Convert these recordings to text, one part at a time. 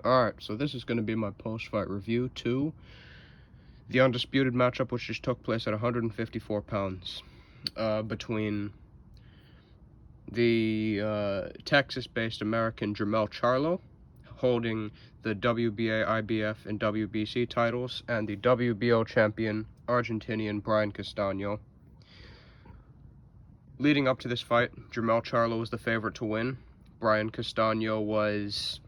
Alright, so this is going to be my post-fight review to the undisputed matchup which just took place at 154 pounds between the Texas-based American Jermell Charlo, holding the WBA, IBF, and WBC titles, and the WBO champion Argentinian Brian Castano. Leading up to this fight, Jermell Charlo was the favorite to win. Brian Castano was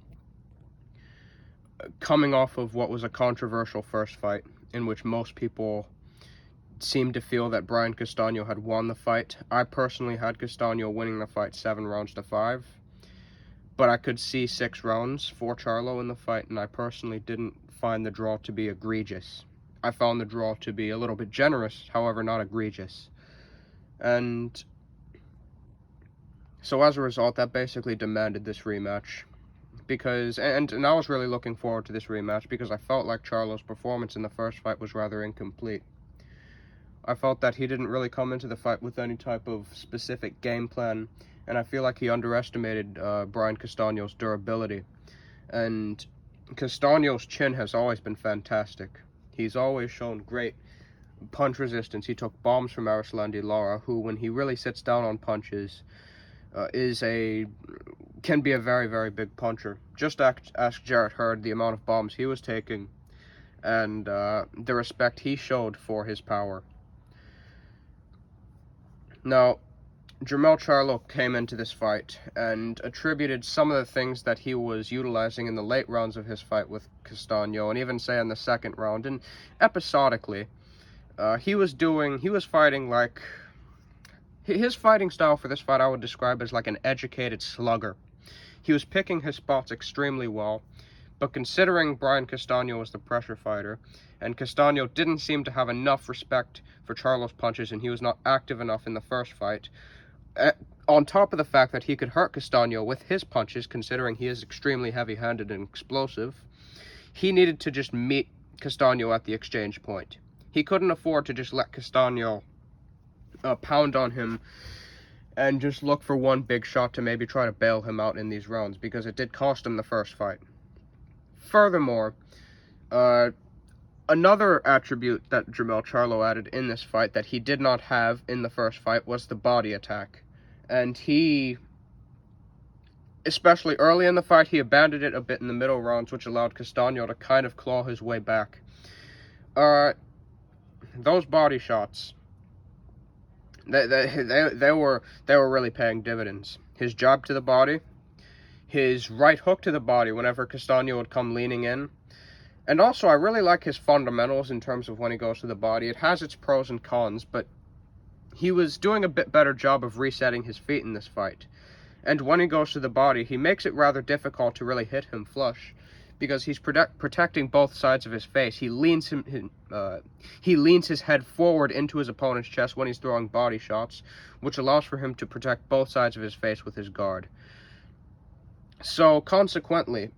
coming off of what was a controversial first fight, in which most people seemed to feel that Brian Castano had won the fight. I personally had Castano winning the fight 7 rounds to 5, but I could see 6 rounds for Charlo in the fight, and I personally didn't find the draw to be egregious. I found the draw to be a little bit generous, however not egregious. And so as a result, that basically demanded this rematch. Because, and I was really looking forward to this rematch because I felt like Charlo's performance in the first fight was rather incomplete. I felt that he didn't really come into the fight with any type of specific game plan, and I feel like he underestimated Brian Castano's durability. And Castano's chin has always been fantastic. He's always shown great punch resistance. He took bombs from Arislandi Lara, who, when he really sits down on punches, can be a very, very big puncher. Just ask Jarrett Hurd the amount of bombs he was taking and the respect he showed for his power. Now, Jermell Charlo came into this fight and attributed some of the things that he was utilizing in the late rounds of his fight with Castano, and even say in the second round, and episodically, he was fighting like... His fighting style for this fight I would describe as like an educated slugger. He was picking his spots extremely well, but considering Brian Castano was the pressure fighter, and Castano didn't seem to have enough respect for Charlo's punches, and he was not active enough in the first fight, on top of the fact that he could hurt Castano with his punches, considering he is extremely heavy-handed and explosive, he needed to just meet Castano at the exchange point. He couldn't afford to just let Castano pound on him and just look for one big shot to maybe try to bail him out in these rounds, because it did cost him the first fight. Furthermore, another attribute that Jermell Charlo added in this fight that he did not have in the first fight was the body attack. And he, especially early in the fight, he abandoned it a bit in the middle rounds, which allowed Castano to kind of claw his way back. Those body shots, they were really paying dividends. His jab to the body, his right hook to the body whenever Castano would come leaning in. And also, I really like his fundamentals in terms of when he goes to the body. It has its pros and cons, but he was doing a bit better job of resetting his feet in this fight. And when he goes to the body, he makes it rather difficult to really hit him flush, because he's protecting both sides of his face. He leans his head forward into his opponent's chest when he's throwing body shots, which allows for him to protect both sides of his face with his guard. So, consequently,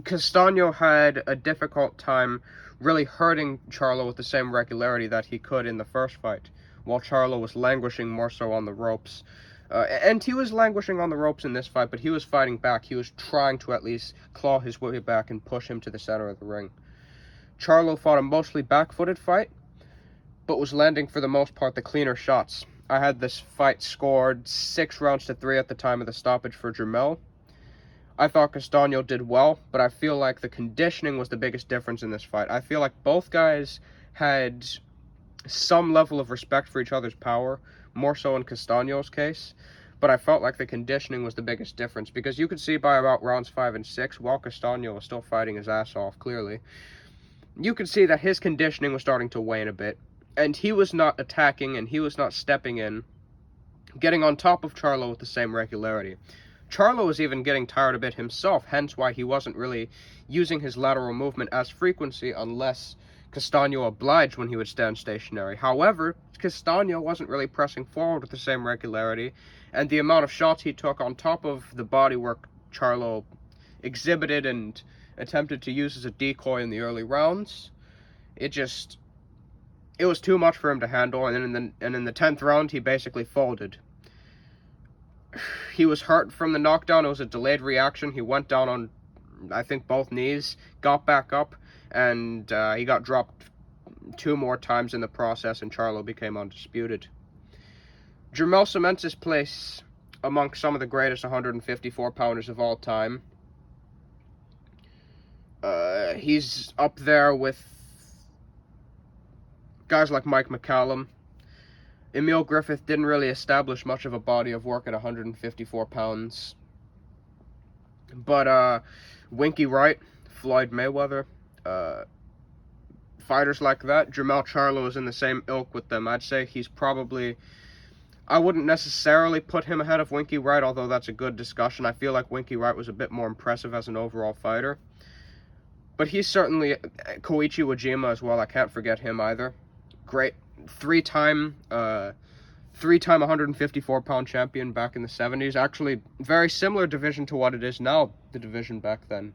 Castano had a difficult time really hurting Charlo with the same regularity that he could in the first fight, while Charlo was languishing more so on the ropes. And he was languishing on the ropes in this fight, but he was fighting back. He was trying to at least claw his way back and push him to the center of the ring. Charlo fought a mostly back-footed fight, but was landing for the most part the cleaner shots. I had this fight scored 6 rounds to 3 at the time of the stoppage for Jermell. I thought Castano did well, but I feel like the conditioning was the biggest difference in this fight. I feel like both guys had some level of respect for each other's power, more so in Castano's case, but I felt like the conditioning was the biggest difference, because you could see by about rounds 5 and 6, while Castano was still fighting his ass off, clearly, you could see that his conditioning was starting to wane a bit, and he was not attacking and he was not stepping in, getting on top of Charlo with the same regularity. Charlo was even getting tired a bit himself, hence why he wasn't really using his lateral movement as frequency unless Castano obliged when he would stand stationary. However, Castano wasn't really pressing forward with the same regularity, and the amount of shots he took on top of the bodywork Charlo exhibited and attempted to use as a decoy in the early rounds, it was too much for him to handle, and in the 10th round, he basically folded. He was hurt from the knockdown. It was a delayed reaction. He went down on I think both knees, got back up, and he got dropped 2 more times in the process, and Charlo became undisputed. Jermell cements his place amongst some of the greatest 154-pounders of all time. He's up there with guys like Mike McCallum. Emil Griffith didn't really establish much of a body of work at 154 pounds. But Winky Wright, Floyd Mayweather, fighters like that, Jermell Charlo is in the same ilk with them. I'd say he's probably... I wouldn't necessarily put him ahead of Winky Wright, although that's a good discussion. I feel like Winky Wright was a bit more impressive as an overall fighter. But he's certainly... Koichi Wajima as well, I can't forget him either. Great. Three-time 154-pound champion back in the 70s. Actually, very similar division to what it is now, the division back then.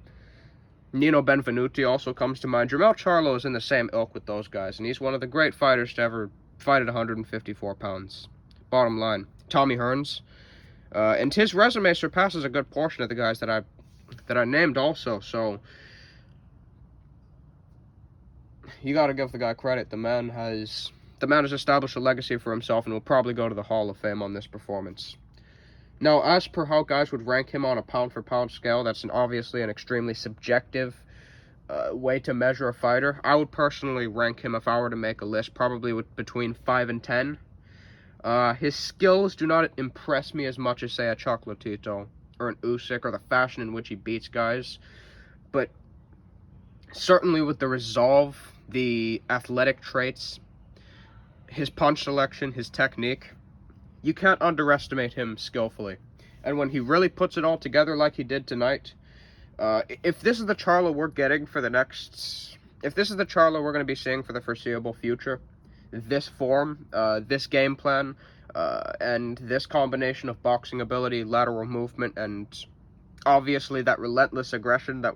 Nino Benvenuti also comes to mind. Jermell Charlo is in the same ilk with those guys, and he's one of the great fighters to ever fight at 154 pounds. Bottom line, Tommy Hearns. And his resume surpasses a good portion of the guys that I named also, so... You gotta give the guy credit. The man has established a legacy for himself and will probably go to the Hall of Fame on this performance. Now, as per how guys would rank him on a pound-for-pound scale, that's obviously an extremely subjective way to measure a fighter. I would personally rank him, if I were to make a list, probably between 5 and 10. His skills do not impress me as much as, say, a Chocolatito or an Usyk, or the fashion in which he beats guys. But certainly with the resolve, the athletic traits, his punch selection, his technique, you can't underestimate him skillfully. And when he really puts it all together like he did tonight, if this is the Charlo we're getting for the next... If this is the Charlo we're going to be seeing for the foreseeable future, this form, this game plan, and this combination of boxing ability, lateral movement, and obviously that relentless aggression that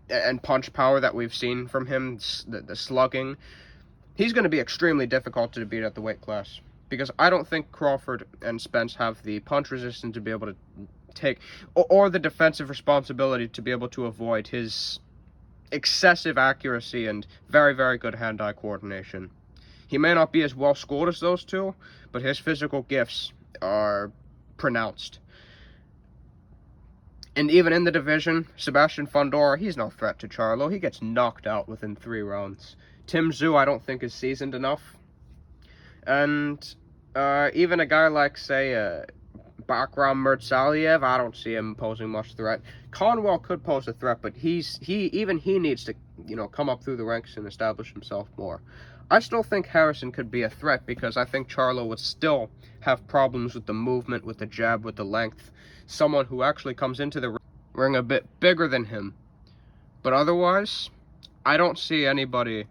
and punch power that we've seen from him, the slugging, he's going to be extremely difficult to beat at the weight class. Because I don't think Crawford and Spence have the punch resistance to be able to take, or the defensive responsibility to be able to avoid his excessive accuracy and very, very good hand-eye coordination. He may not be as well schooled as those two, but his physical gifts are pronounced. And even in the division, Sebastian Fundora, he's no threat to Charlo. He gets knocked out within 3 rounds. Tim Tszyu, I don't think, is seasoned enough. And even a guy like, say, Bakram Murtsaliev, I don't see him posing much threat. Conwell could pose a threat, but he needs to, come up through the ranks and establish himself more. I still think Harrison could be a threat, because I think Charlo would still have problems with the movement, with the jab, with the length. Someone who actually comes into the ring a bit bigger than him. But otherwise, I don't see anybody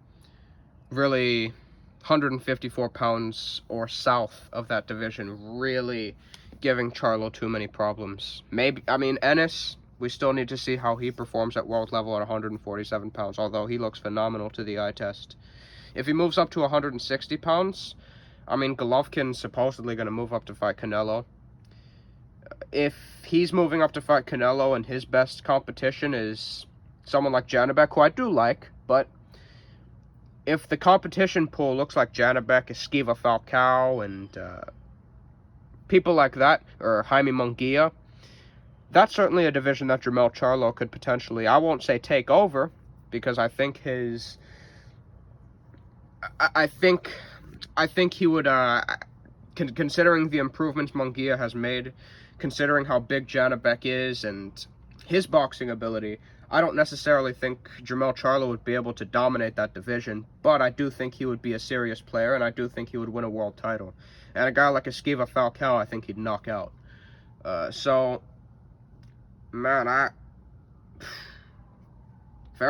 really 154 pounds or south of that division really giving Charlo too many problems. Ennis, we still need to see how he performs at world level at 147 pounds, although he looks phenomenal to the eye test. If he moves up to 160 pounds, Golovkin's supposedly going to move up to fight Canelo. If he's moving up to fight Canelo and his best competition is someone like Janibek, who I do like, but if the competition pool looks like Janibek, Esquiva Falcao, and people like that, or Jaime Munguia, that's certainly a division that Jermell Charlo could potentially, I won't say take over, because I think I think he would, considering the improvements Munguia has made, considering how big Janibek is and his boxing ability, I don't necessarily think Jermell Charlo would be able to dominate that division, but I do think he would be a serious player, and I do think he would win a world title. And a guy like Esquiva Falcao, I think he'd knock out. Fair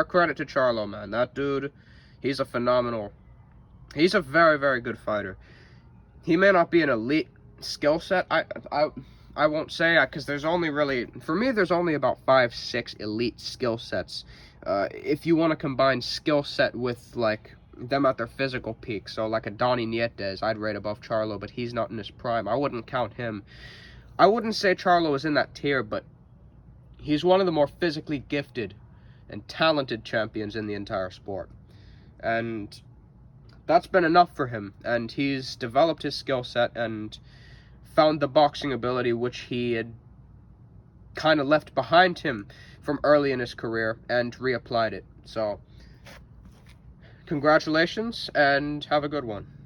credit to Charlo, man. That dude, he's a very, very good fighter. He may not be an elite skill set, I won't say, because there's only about 5-6 elite skill sets. If you want to combine skill set with, like, them at their physical peak, so like a Donnie Nietes, I'd rate above Charlo, but he's not in his prime. I wouldn't count him. I wouldn't say Charlo is in that tier, but he's one of the more physically gifted and talented champions in the entire sport. And that's been enough for him, and he's developed his skill set and found the boxing ability which he had kind of left behind him from early in his career and reapplied it. So, congratulations, and have a good one.